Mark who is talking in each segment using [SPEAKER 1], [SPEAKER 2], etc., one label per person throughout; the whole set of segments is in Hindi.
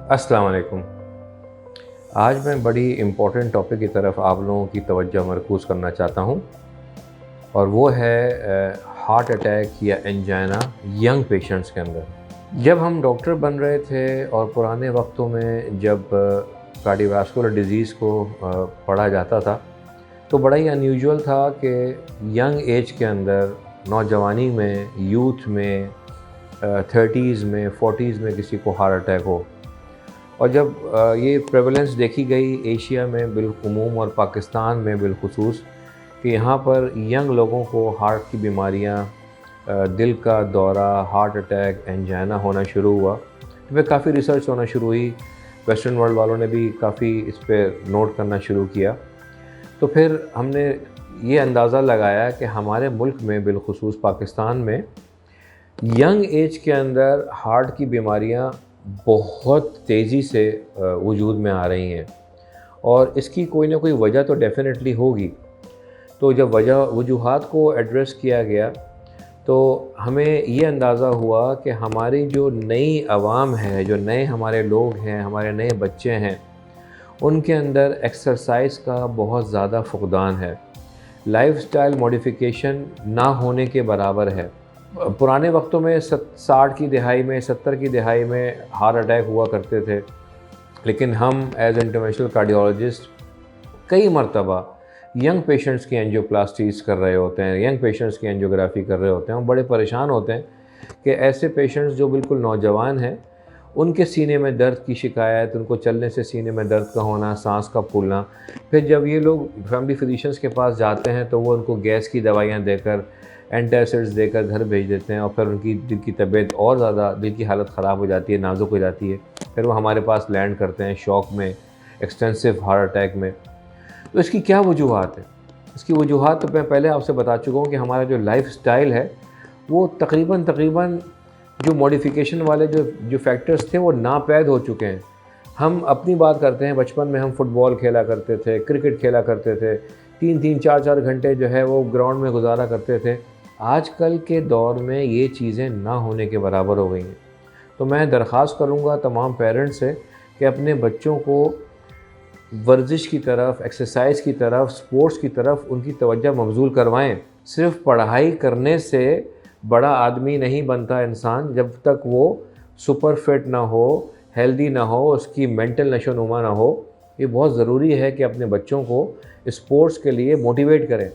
[SPEAKER 1] अस्सलाम वालेकुम। आज मैं बड़ी इम्पोर्टेंट टॉपिक की तरफ आप लोगों की तवज्जो मरकूज़ करना चाहता हूँ और वो है हार्ट अटैक या एंजाइना यंग पेशेंट्स के अंदर। जब हम डॉक्टर बन रहे थे और पुराने वक्तों में जब कार्डियोवास्कुलर डिज़ीज़ को पढ़ा जाता था तो बड़ा ही अनयूजुअल था कि यंग एज के अंदर, नौजवानी में, यूथ में, 30s में, 40s में किसी को हार्ट अटैक हो। और जब ये प्रेवलेंस देखी गई एशिया में बिलकुमूम और पाकिस्तान में बिलखुसूस कि यहाँ पर यंग लोगों को हार्ट की बीमारियाँ, दिल का दौरा, हार्ट अटैक, एंजाइना होना शुरू हुआ, तो फिर काफ़ी रिसर्च होना शुरू हुई। वेस्टर्न वर्ल्ड वालों ने भी काफ़ी इस पर नोट करना शुरू किया। तो फिर हमने ये अंदाज़ा लगाया कि हमारे मुल्क में बिलखुसूस पाकिस्तान में यंग एज के अंदर हार्ट की बीमारियाँ बहुत तेज़ी से वजूद में आ रही हैं और इसकी कोई ना कोई वजह तो डेफ़िनेटली होगी। तो जब वजूहात को एड्रेस किया गया तो हमें ये अंदाज़ा हुआ कि हमारी जो नई आवाम है, जो नए हमारे लोग हैं, हमारे नए बच्चे हैं, उनके अंदर एक्सरसाइज का बहुत ज़्यादा फुक़दान है। लाइफ़स्टाइल मॉडिफ़िकेशन ना होने के बराबर है। पुराने वक्तों में 60 की दिहाई में, 70 की दिहाई में हार्ट अटैक हुआ करते थे, लेकिन हम एज़ इंटरवेंशनल कार्डियोलॉजिस्ट कई मरतबा यंग पेशेंट्स की एंजियोप्लास्टीज़ कर रहे होते हैं, यंग पेशेंट्स की एंजियोग्राफी कर रहे होते हैं और बड़े परेशान होते हैं कि ऐसे पेशेंट्स जो बिल्कुल नौजवान हैं, उनके सीने में दर्द की शिकायत, उनको चलने से सीने में दर्द का होना, सांस का फूलना। फिर जब ये लोग फैमिली फिजिशियंस के पास जाते हैं तो वो उनको गैस की दवाइयाँ देकर, एंटासिड्स देकर घर भेज देते हैं और फिर उनकी दिल की तबीयत और ज़्यादा, दिल की हालत ख़राब हो जाती है, नाज़ुक हो जाती है। फिर वो हमारे पास लैंड करते हैं शॉक में, एक्सटेंसिव हार्ट अटैक में। तो इसकी क्या वजूहात है? इसकी वजूहात तो मैं पहले आपसे बता चुका हूँ कि हमारा जो लाइफ़स्टाइल है वो तकरीबन जो मॉडिफ़िकेशन वाले जो फैक्टर्स थे वो नापैद हो चुके हैं। हम अपनी बात करते हैं, बचपन में हम फ़ुटबॉल खेला करते थे, क्रिकेट खेला करते थे, 3-3 4-4 घंटे जो है वो ग्राउंड में गुजारा करते थे। आजकल के दौर में ये चीज़ें ना होने के बराबर हो गई हैं। तो मैं दरख्वास्त करूँगा तमाम पेरेंट्स से कि अपने बच्चों को वर्जिश की तरफ, एक्सरसाइज की तरफ, स्पोर्ट्स की तरफ उनकी तवज्जो मबज़ूल करवाएं। सिर्फ़ पढ़ाई करने से बड़ा आदमी नहीं बनता इंसान जब तक वो सुपर फिट ना हो, हेल्दी ना हो, उसकी मेंटल नशोनुमा ना हो। ये बहुत ज़रूरी है कि अपने बच्चों को स्पोर्ट्स के लिए मोटिवेट करें,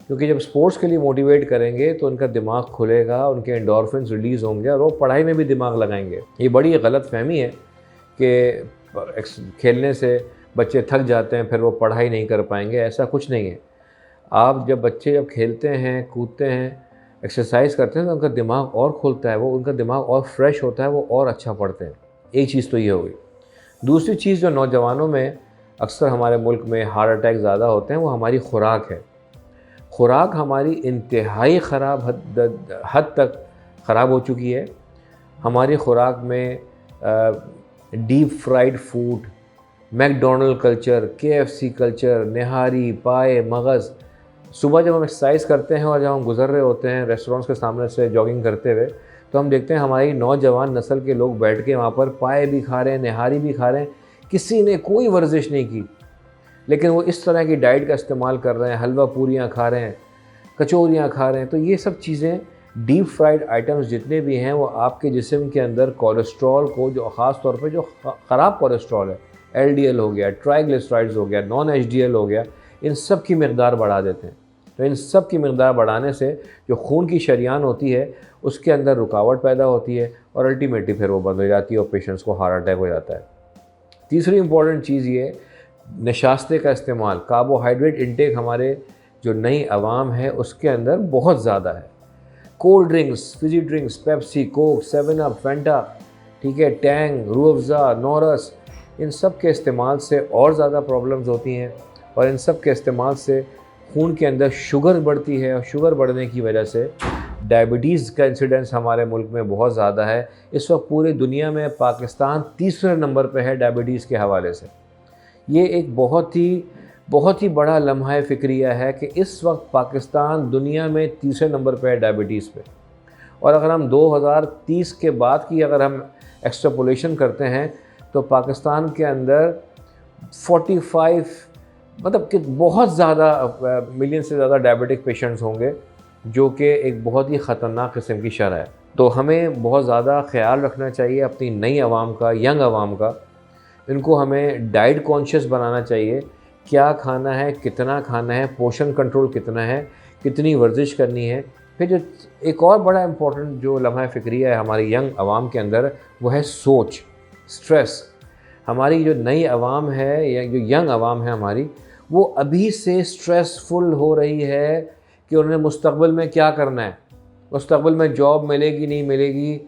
[SPEAKER 1] क्योंकि जब स्पोर्ट्स के लिए मोटिवेट करेंगे तो उनका दिमाग खुलेगा, उनके एंडोर्फिन्स रिलीज़ होंगे और वो पढ़ाई में भी दिमाग लगाएंगे। ये बड़ी गलतफ़हमी है कि खेलने से बच्चे थक जाते हैं फिर वो पढ़ाई नहीं कर पाएंगे। ऐसा कुछ नहीं है। बच्चे जब खेलते हैं, कूदते हैं, एक्सरसाइज करते हैं तो उनका दिमाग और खुलता है, वो उनका दिमाग और फ्रेश होता है, वो और अच्छा पढ़ते हैं। एक चीज़ तो ये हो गई। दूसरी चीज़ जो नौजवानों में अक्सर हमारे मुल्क में हार्ट अटैक ज़्यादा होते हैं वो हमारी खुराक है। खुराक हमारी इंतहाई ख़राब हद तक ख़राब हो चुकी है। हमारी खुराक में deep fried food, McDonald culture, KFC culture, nihari, paya, मगज़। सुबह जब हम एक्सरसाइज करते हैं और जब हम गुज़र रहे होते हैं रेस्टोरेंट्स के सामने से जॉगिंग करते हुए, तो हम देखते हैं हमारी नौजवान नस्ल के लोग बैठ के वहाँ पर पाए भी खा रहे हैं, निहारी भी खा रहे हैं। किसी ने कोई वर्जिश नहीं की, लेकिन वो इस तरह की डाइट का इस्तेमाल कर रहे हैं, हलवा पूरियाँ खा रहे हैं, कचौरियाँ खा रहे हैं। तो ये सब चीज़ें, डीप फ्राइड आइटम्स जितने भी हैं, वो आपके जिस्म के अंदर कोलेस्ट्रॉल को, जो ख़ास तौर पे जो ख़राब कोलेस्ट्रॉल है, LDL हो गया, ट्राइग्लिसराइड्स हो गया, नॉन HDL हो गया, इन सब की मकदार बढ़ा देते हैं। तो इन सब की मकदार बढ़ाने से जो खून की शरीयान होती है उसके अंदर रुकावट पैदा होती है और अल्टीमेटली फिर वो बंद हो जाती है और पेशेंट्स को हार्ट अटैक हो जाता है। तीसरी इम्पॉर्टेंट चीज़ ये, नशास्ते का इस्तेमाल, कार्बोहाइड्रेट इंटेक हमारे जो नई आवाम है उसके अंदर बहुत ज़्यादा है। Cold drinks, fizzy drinks, Pepsi, Coke, 7 up, Fanta, ठीक है, टैंग, रूह अफ़ज़ा, नोरस, इन सब के इस्तेमाल से और ज़्यादा प्रॉब्लम्स होती हैं और इन सब के इस्तेमाल से खून के अंदर शुगर बढ़ती है और शुगर बढ़ने की वजह से डायबिटीज़ का इंसिडेंस हमारे मुल्क में बहुत ज़्यादा है। इस वक्त पूरी दुनिया में पाकिस्तान तीसरे नंबर पे है डायबिटीज़ के हवाले से। ये एक बहुत ही बड़ा लम्हा फ़िक्रिया है कि इस वक्त पाकिस्तान दुनिया में तीसरे नंबर पे है डायबिटीज़ पे। और अगर हम 2030 के बाद की अगर हम एक्सट्रापोलेशन करते हैं तो पाकिस्तान के अंदर 45 मतलब कि बहुत ज़्यादा मिलियन से ज़्यादा डायबिटिक पेशेंट्स होंगे, जो कि एक बहुत ही ख़तरनाक किस्म की शरह है। तो हमें बहुत ज़्यादा ख्याल रखना चाहिए अपनी नई आवाम का, यंग आवाम का। इनको हमें डाइट कॉन्शियस बनाना चाहिए, क्या खाना है, कितना खाना है, पोषण कंट्रोल कितना है, कितनी वर्जिश करनी है। फिर जो एक और बड़ा इम्पोर्टेंट जो लम्हा फ़िक्रिया है हमारी यंग आवाम के अंदर, वो है सोच, स्ट्रेस। हमारी जो नई आवाम है या जो यंग आवाम है हमारी, वो अभी से स्ट्रेसफुल हो रही है कि उन्हें मुस्तक़बिल में क्या करना है, मुस्तक़बिल में जॉब मिलेगी नहीं मिलेगी।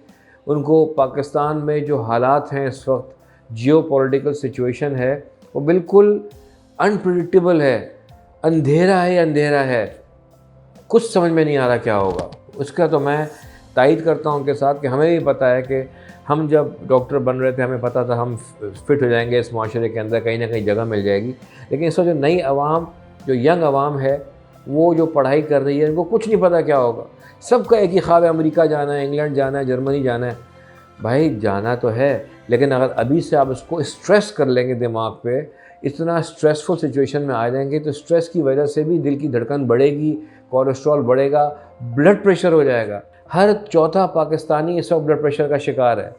[SPEAKER 1] उनको पाकिस्तान में जो हालात हैं इस वक्त, जियोपॉलिटिकल सिचुएशन है, वो बिल्कुल अनप्रेडिक्टेबल है, अंधेरा है, अंधेरा है, कुछ समझ में नहीं आ रहा क्या होगा। उसका तो मैं तायद करता हूँ उनके साथ कि हमें भी पता है कि हम जब डॉक्टर बन रहे थे हमें पता था हम फिट हो जाएंगे इस माशरे के अंदर, कहीं ना कहीं जगह मिल जाएगी। लेकिन इस वक्त जो नई आवाम, जो यंग आवाम है, वो जो पढ़ाई कर रही है, इनको कुछ नहीं पता क्या होगा। सबका एक ही ख्वाब है, अमेरिका जाना है, इंग्लैंड जाना है, जर्मनी जाना है। भाई जाना तो है, लेकिन अगर अभी से आप इसको स्ट्रेस कर लेंगे दिमाग पे, इतना स्ट्रेसफुल सिचुएशन में आ जाएंगे तो स्ट्रेस की वजह से भी दिल की धड़कन बढ़ेगी, कोलेस्ट्रॉल बढ़ेगा, ब्लड प्रेशर हो जाएगा। हर चौथा पाकिस्तानी इस वक्त ब्लड प्रेशर का शिकार है,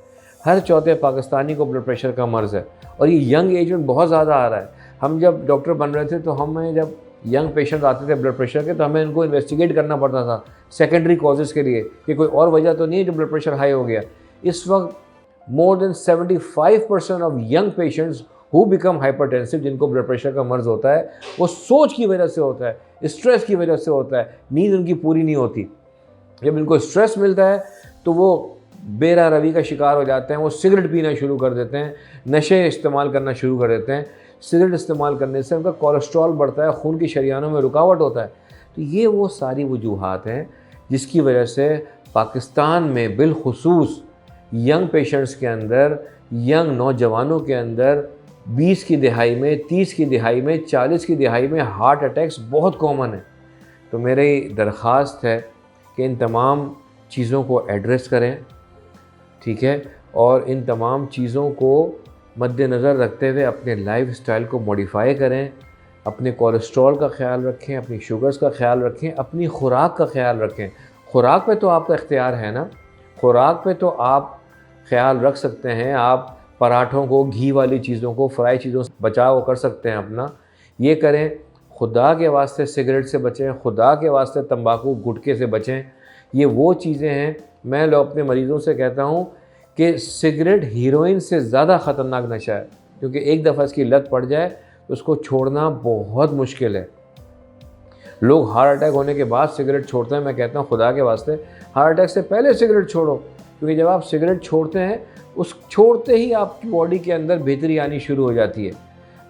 [SPEAKER 1] हर चौथे पाकिस्तानी को ब्लड प्रेशर का मर्ज़ है, और ये यंग एज में बहुत ज़्यादा आ रहा है। हम जब डॉक्टर बन रहे थे तो हमें जब यंग पेशेंट आते थे ब्लड प्रेशर के, तो हमें इनको इन्वेस्टिगेट करना पड़ता था सेकेंडरी कॉजेज़ के लिए कि कोई और वजह तो नहीं है जो ब्लड प्रेशर हाई हो गया। इस वक्त more than 75% of young patients who become hypertensive, जिनको ब्लड प्रेशर का मर्ज़ होता है, वो सोच की वजह से होता है, स्ट्रेस की वजह से होता है। नींद उनकी पूरी नहीं होती। जब इनको स्ट्रेस मिलता है तो वो बेरा रवि का शिकार हो जाते हैं, वो सिगरेट पीना शुरू कर देते हैं, नशे इस्तेमाल करना शुरू कर देते हैं। सिगरेट इस्तेमाल करने से उनका कोलेस्ट्रॉल बढ़ता है, खून की शरियानों में रुकावट होता है। तो ये वो सारी वजूहात हैं जिसकी वजह से पाकिस्तान में बिलखुसूस यंग पेशेंट्स के अंदर, यंग नौजवानों के अंदर 20 की दिहाई में, 30 की दिहाई में, 40 की दिहाई में हार्ट अटैक्स बहुत कॉमन है। तो मेरी दरख्वास्त है कि इन तमाम चीज़ों को एड्रेस करें, ठीक है, और इन तमाम चीज़ों को मद्देनज़र रखते हुए अपने लाइफ स्टाइल को मॉडिफाई करें, अपने कोलेस्ट्रॉल का ख़्याल रखें, अपनी शुगर्स का ख़्याल रखें, अपनी ख़ुराक का ख़्याल रखें। ख़ुराक पे तो आपका इख्तियार है ना, ख़ुराक पे तो आप ख़्याल रख सकते हैं। आप पराठों को, घी वाली चीज़ों को, फ्राई चीज़ों से बचाव कर सकते हैं अपना, ये करें। खुदा के वास्ते सिगरेट से बचें, खुदा के वास्ते तंबाकू गुटखे से बचें। ये वो चीज़ें हैं, मैं लोग अपने मरीज़ों से कहता हूँ कि सिगरेट हीरोइन से ज़्यादा ख़तरनाक नशा है, क्योंकि एक दफ़ा इसकी लत पड़ जाए तो उसको छोड़ना बहुत मुश्किल है। लोग हार्ट अटैक होने के बाद सिगरेट छोड़ते हैं। मैं कहता हूँ खुदा के वास्ते हार्ट अटैक से पहले सिगरेट छोड़ो, क्योंकि जब आप सिगरेट छोड़ते हैं, उस छोड़ते ही आपकी बॉडी के अंदर बेहतरी आनी शुरू हो जाती है।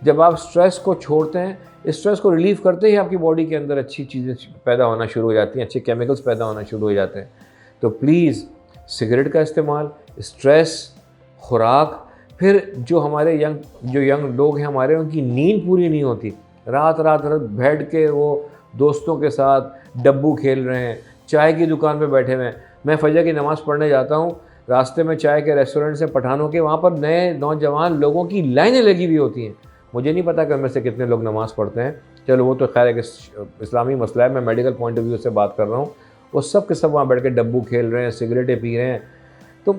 [SPEAKER 1] जब आप स्ट्रेस को छोड़ते हैं, स्ट्रेस को रिलीव करते ही आपकी बॉडी के अंदर अच्छी चीज़ें पैदा होना शुरू हो जाती हैं, अच्छे केमिकल्स पैदा होना शुरू हो जाते हैं। तो प्लीज़ सिगरेट का इस्तेमाल, स्ट्रेस, खुराक, फिर जो हमारे यंग लोग हैं हमारे, उनकी नींद पूरी नहीं होती। रात बैठ के वो दोस्तों के साथ डब्बू खेल रहे हैं, चाय की दुकान पे बैठे हुए हैं। मैं फजर की नमाज़ पढ़ने जाता हूँ, रास्ते में चाय के रेस्टोरेंट से पठानों के, वहाँ पर नए नौजवान लोगों की लाइनें लगी हुई होती हैं। मुझे नहीं पता कि उनमें से कितने लोग नमाज़ पढ़ते हैं, चलो वो तो खैर एक इस्लामी मसला है, मैं मेडिकल पॉइंट ऑफ व्यू से बात कर रहा हूँ। वो सब के सब वहाँ बैठ के डब्बू खेल रहे हैं, सिगरेटें पी रहे हैं। तो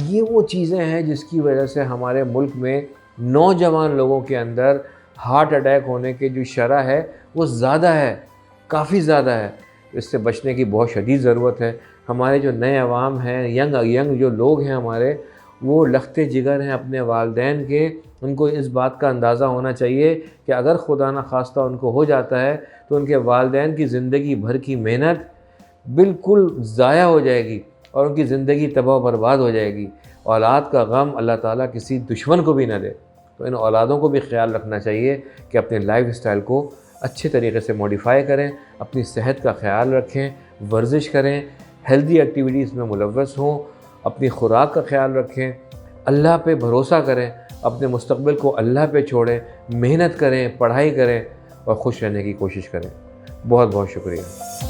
[SPEAKER 1] ये वो चीज़ें हैं जिसकी वजह से हमारे मुल्क में नौजवान लोगों के अंदर हार्ट अटैक होने की जो शरह है वो ज़्यादा है, काफ़ी ज़्यादा है। इससे बचने की बहुत शदीद ज़रूरत है। हमारे जो नए अवाम हैं, यंग जो लोग हैं हमारे, वो लख्ते जिगर हैं अपने वालिदैन के। उनको इस बात का अंदाज़ा होना चाहिए कि अगर खुदा न खास्ता उनको हो जाता है तो उनके वालिदैन की ज़िंदगी भर की मेहनत बिल्कुल ज़ाया हो जाएगी और उनकी ज़िंदगी तबाह बर्बाद हो जाएगी। औलाद का गम अल्लाह ताला किसी दुश्मन को भी ना दे। तो इन औलादों को भी ख्याल रखना चाहिए कि अपने लाइफ स्टाइल को अच्छे तरीके से मॉडिफाई करें, अपनी सेहत का ख्याल रखें, वर्जिश करें, हेल्दी एक्टिविटीज़ में मुलव्वस हों, अपनी खुराक का ख्याल रखें, अल्लाह पे भरोसा करें, अपने मुस्तक़बिल को अल्लाह पे छोड़ें, मेहनत करें, पढ़ाई करें और खुश रहने की कोशिश करें। बहुत बहुत शुक्रिया।